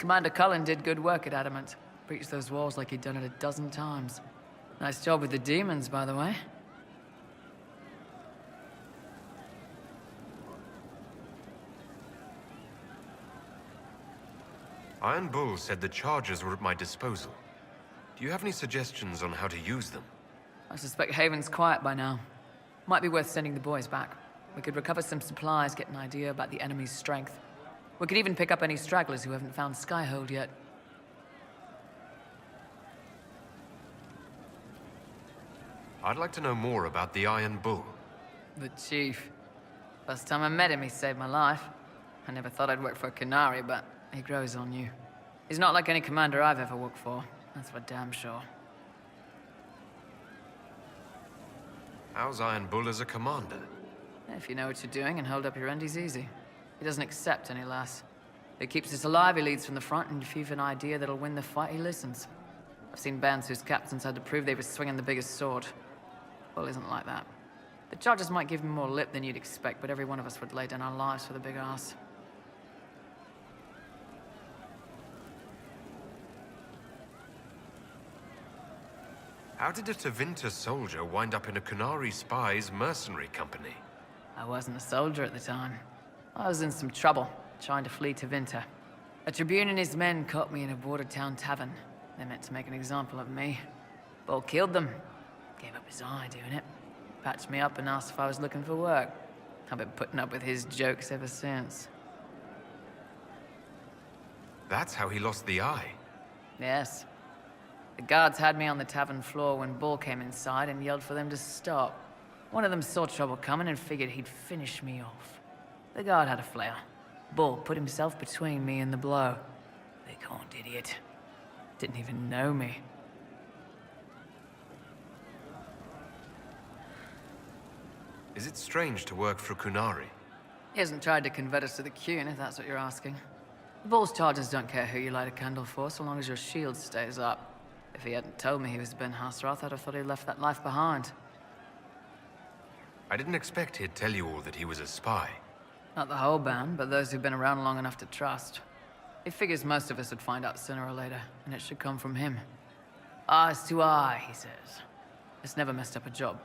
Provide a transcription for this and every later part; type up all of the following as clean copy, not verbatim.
Commander Cullen did good work at Adamant. Breached those walls like he'd done it a dozen times. Nice job with the demons, by the way. Iron Bull said the charges were at my disposal. Do you have any suggestions on how to use them? I suspect Haven's quiet by now. Might be worth sending the boys back. We could recover some supplies, get an idea about the enemy's strength. We could even pick up any stragglers who haven't found Skyhold yet. I'd like to know more about the Iron Bull. The Chief. First time I met him, he saved my life. I never thought I'd work for a Canary, but he grows on you. He's not like any commander I've ever worked for. That's for damn sure. How's Iron Bull as a commander? If you know what you're doing and hold up your end, he's easy. He doesn't accept any less. If he keeps us alive, he leads from the front, and if you've an idea that'll win the fight, he listens. I've seen bands whose captains had to prove they were swinging the biggest sword. Bull isn't like that. The charges might give him more lip than you'd expect, but every one of us would lay down our lives for the big ass. How did a Tevinter soldier wind up in a Canary spy's mercenary company? I wasn't a soldier at the time. I was in some trouble, trying to flee to Tevinter. A Tribune and his men caught me in a border town tavern. They meant to make an example of me. Bull killed them. Gave up his eye doing it. Patched me up and asked if I was looking for work. I've been putting up with his jokes ever since. That's how he lost the eye. Yes. The guards had me on the tavern floor when Bull came inside and yelled for them to stop. One of them saw trouble coming and figured he'd finish me off. The guard had a flare. Bull put himself between me and the blow. Big horned idiot. Didn't even know me. Is it strange to work for Kunari? He hasn't tried to convert us to the Qun, if that's what you're asking. Bull's charges don't care who you light a candle for, so long as your shield stays up. If he hadn't told me he was Ben Hasrath, I'd have thought he left that life behind. I didn't expect he'd tell you all that he was a spy. Not the whole band, but those who've been around long enough to trust. He figures most of us would find out sooner or later, and it should come from him. Eyes to eye, he says. It's never messed up a job.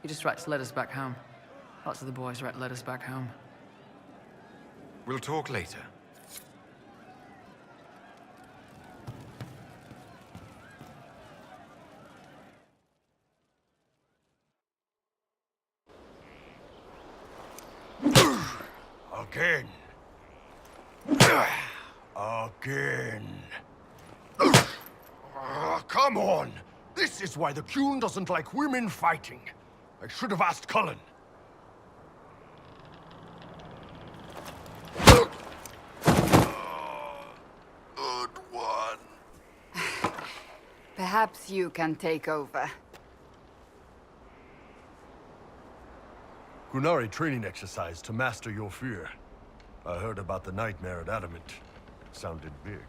He just writes letters back home. Lots of the boys write letters back home. We'll talk later. Again. Again. Come on! This is why the Qun doesn't like women fighting. I should have asked Cullen. Good one. Perhaps you can take over. Kunari training exercise to master your fear. I heard about the nightmare at Adamant. Sounded big.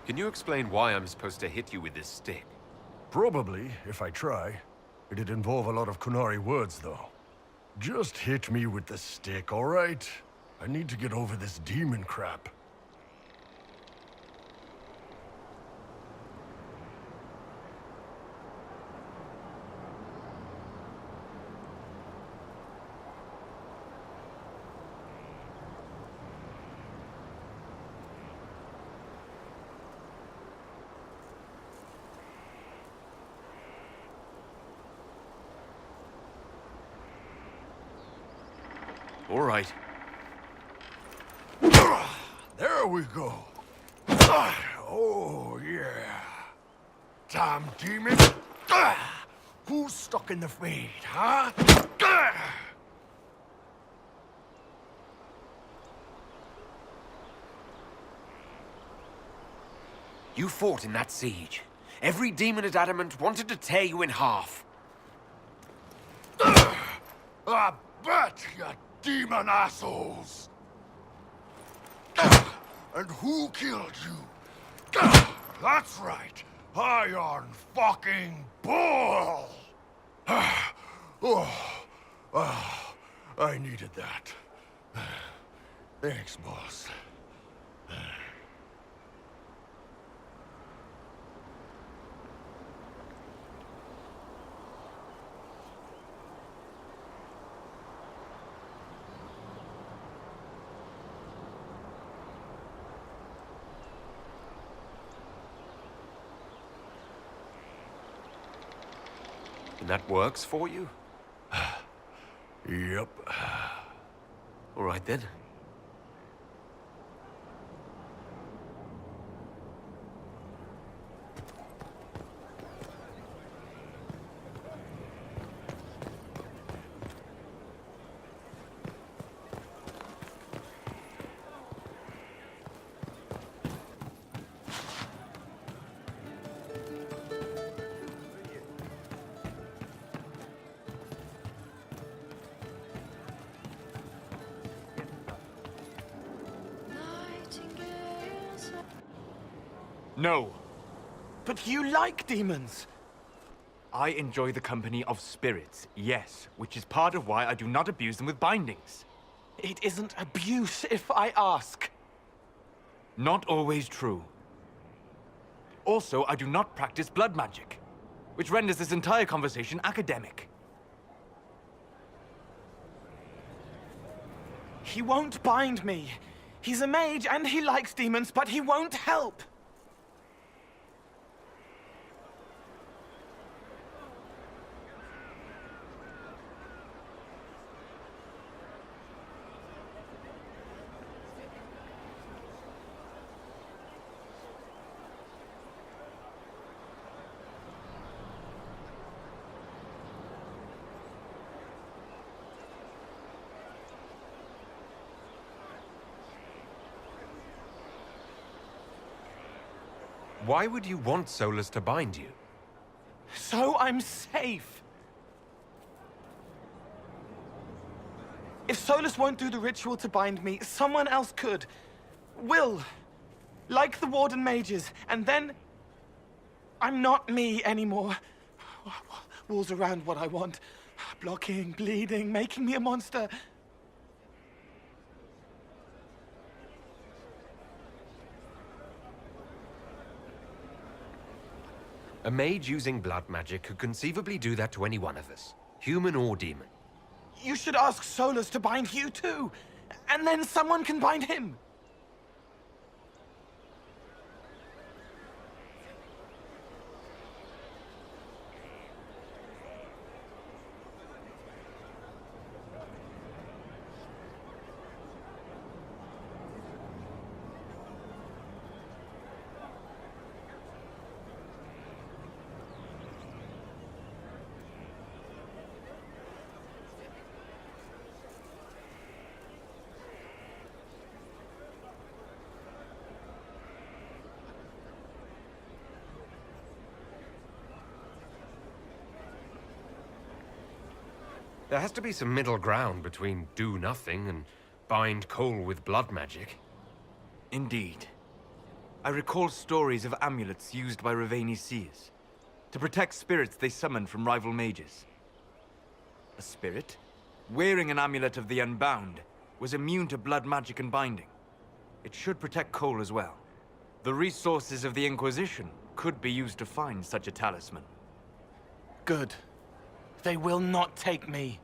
Can you explain why I'm supposed to hit you with this stick? Probably, if I try. It'd involve a lot of Kunari words, though. Just hit me with the stick, all right? I need to get over this demon crap. All right. There we go. Oh, yeah. Damn demon. Who's stuck in the fade, huh? You fought in that siege. Every demon at Adamant wanted to tear you in half. I bet, you demon assholes! And who killed you? That's right, Iron fucking Bull! I needed that. Thanks, boss. And that works for you? Yep. All right then. No. But you like demons! I enjoy the company of spirits, yes, which is part of why I do not abuse them with bindings. It isn't abuse if I ask. Not always true. Also, I do not practice blood magic, which renders this entire conversation academic. He won't bind me. He's a mage and he likes demons, but he won't help. Why would you want Solus to bind you? So I'm safe. If Solus won't do the ritual to bind me, someone else could. Will. Like the Warden mages. And then... I'm not me anymore. Walls around what I want. Blocking, bleeding, making me a monster. A mage using blood magic could conceivably do that to any one of us, human or demon. You should ask Solus to bind you too. And then someone can bind him. There has to be some middle ground between do nothing and bind Cole with blood magic. Indeed. I recall stories of amulets used by Raveni seers to protect spirits they summoned from rival mages. A spirit, wearing an amulet of the Unbound, was immune to blood magic and binding. It should protect Cole as well. The resources of the Inquisition could be used to find such a talisman. Good. They will not take me.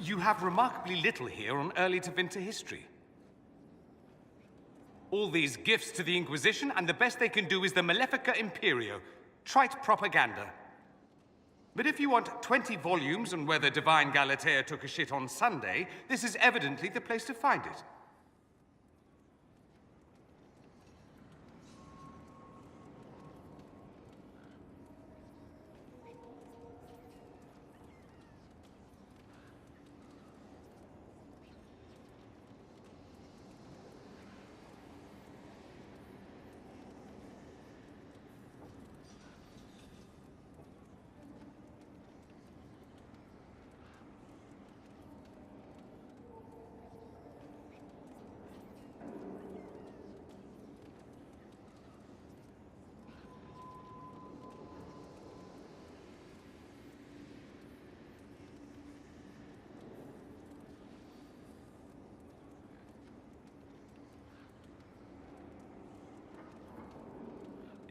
You have remarkably little here on early Tevinter history. All these gifts to the Inquisition, and the best they can do is the Malefica Imperio. Trite propaganda. But if you want 20 volumes on whether Divine Galatea took a shit on Sunday, this is evidently the place to find it.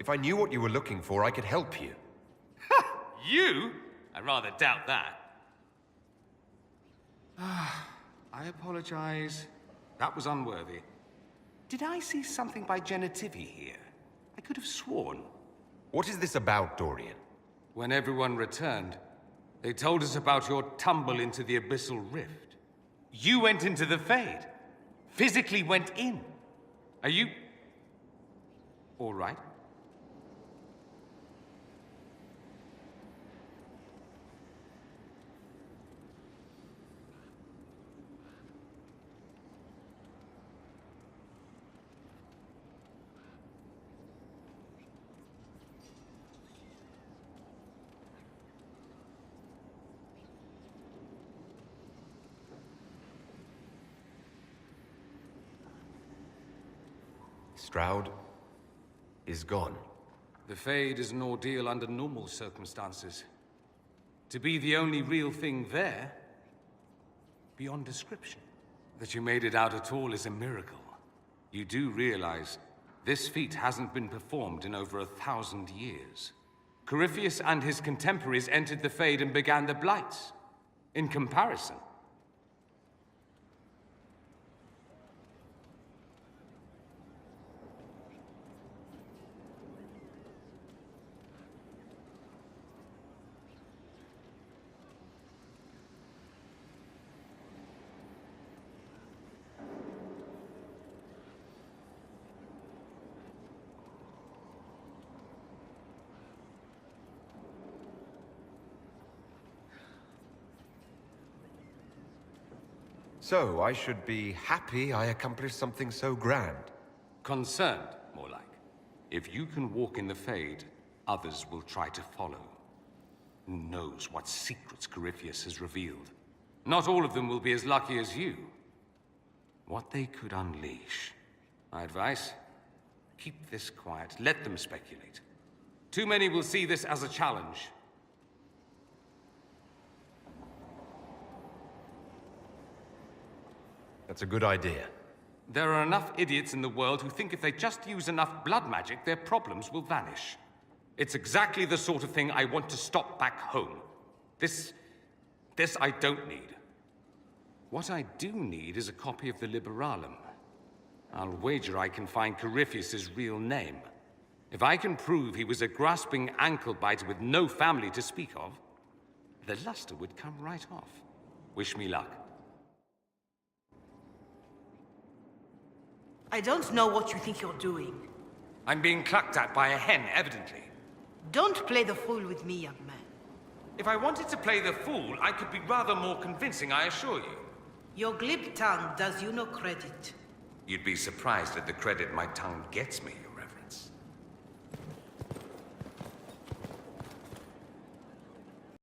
If I knew what you were looking for, I could help you. You? I rather doubt that. I apologize. That was unworthy. Did I see something by Genitivi here? I could have sworn. What is this about, Dorian? When everyone returned, they told us about your tumble into the Abyssal Rift. You went into the Fade. Physically went in. Are you... all right? Stroud is gone. The Fade is an ordeal under normal circumstances. To be the only real thing there, beyond description. That you made it out at all is a miracle. You do realize this feat hasn't been performed in over 1,000 years. Corypheus and his contemporaries entered the Fade and began the Blights. In comparison, So, I should be happy I accomplished something so grand. concerned, more like. If you can walk in the Fade, others will try to follow. Who knows what secrets Corypheus has revealed? Not all of them will be as lucky as you. What they could unleash. My advice? Keep this quiet. Let them speculate. Too many will see this as a challenge. That's a good idea. There are enough idiots in the world who think if they just use enough blood magic, their problems will vanish. It's exactly the sort of thing I want to stop back home. This I don't need. What I do need is a copy of the Liberalum. I'll wager I can find Corypheus's real name. If I can prove he was a grasping ankle-biter with no family to speak of, the luster would come right off. Wish me luck. I don't know what you think you're doing. I'm being clucked at by a hen, evidently. Don't play the fool with me, young man. If I wanted to play the fool, I could be rather more convincing, I assure you. Your glib tongue does you no credit. You'd be surprised at the credit my tongue gets me,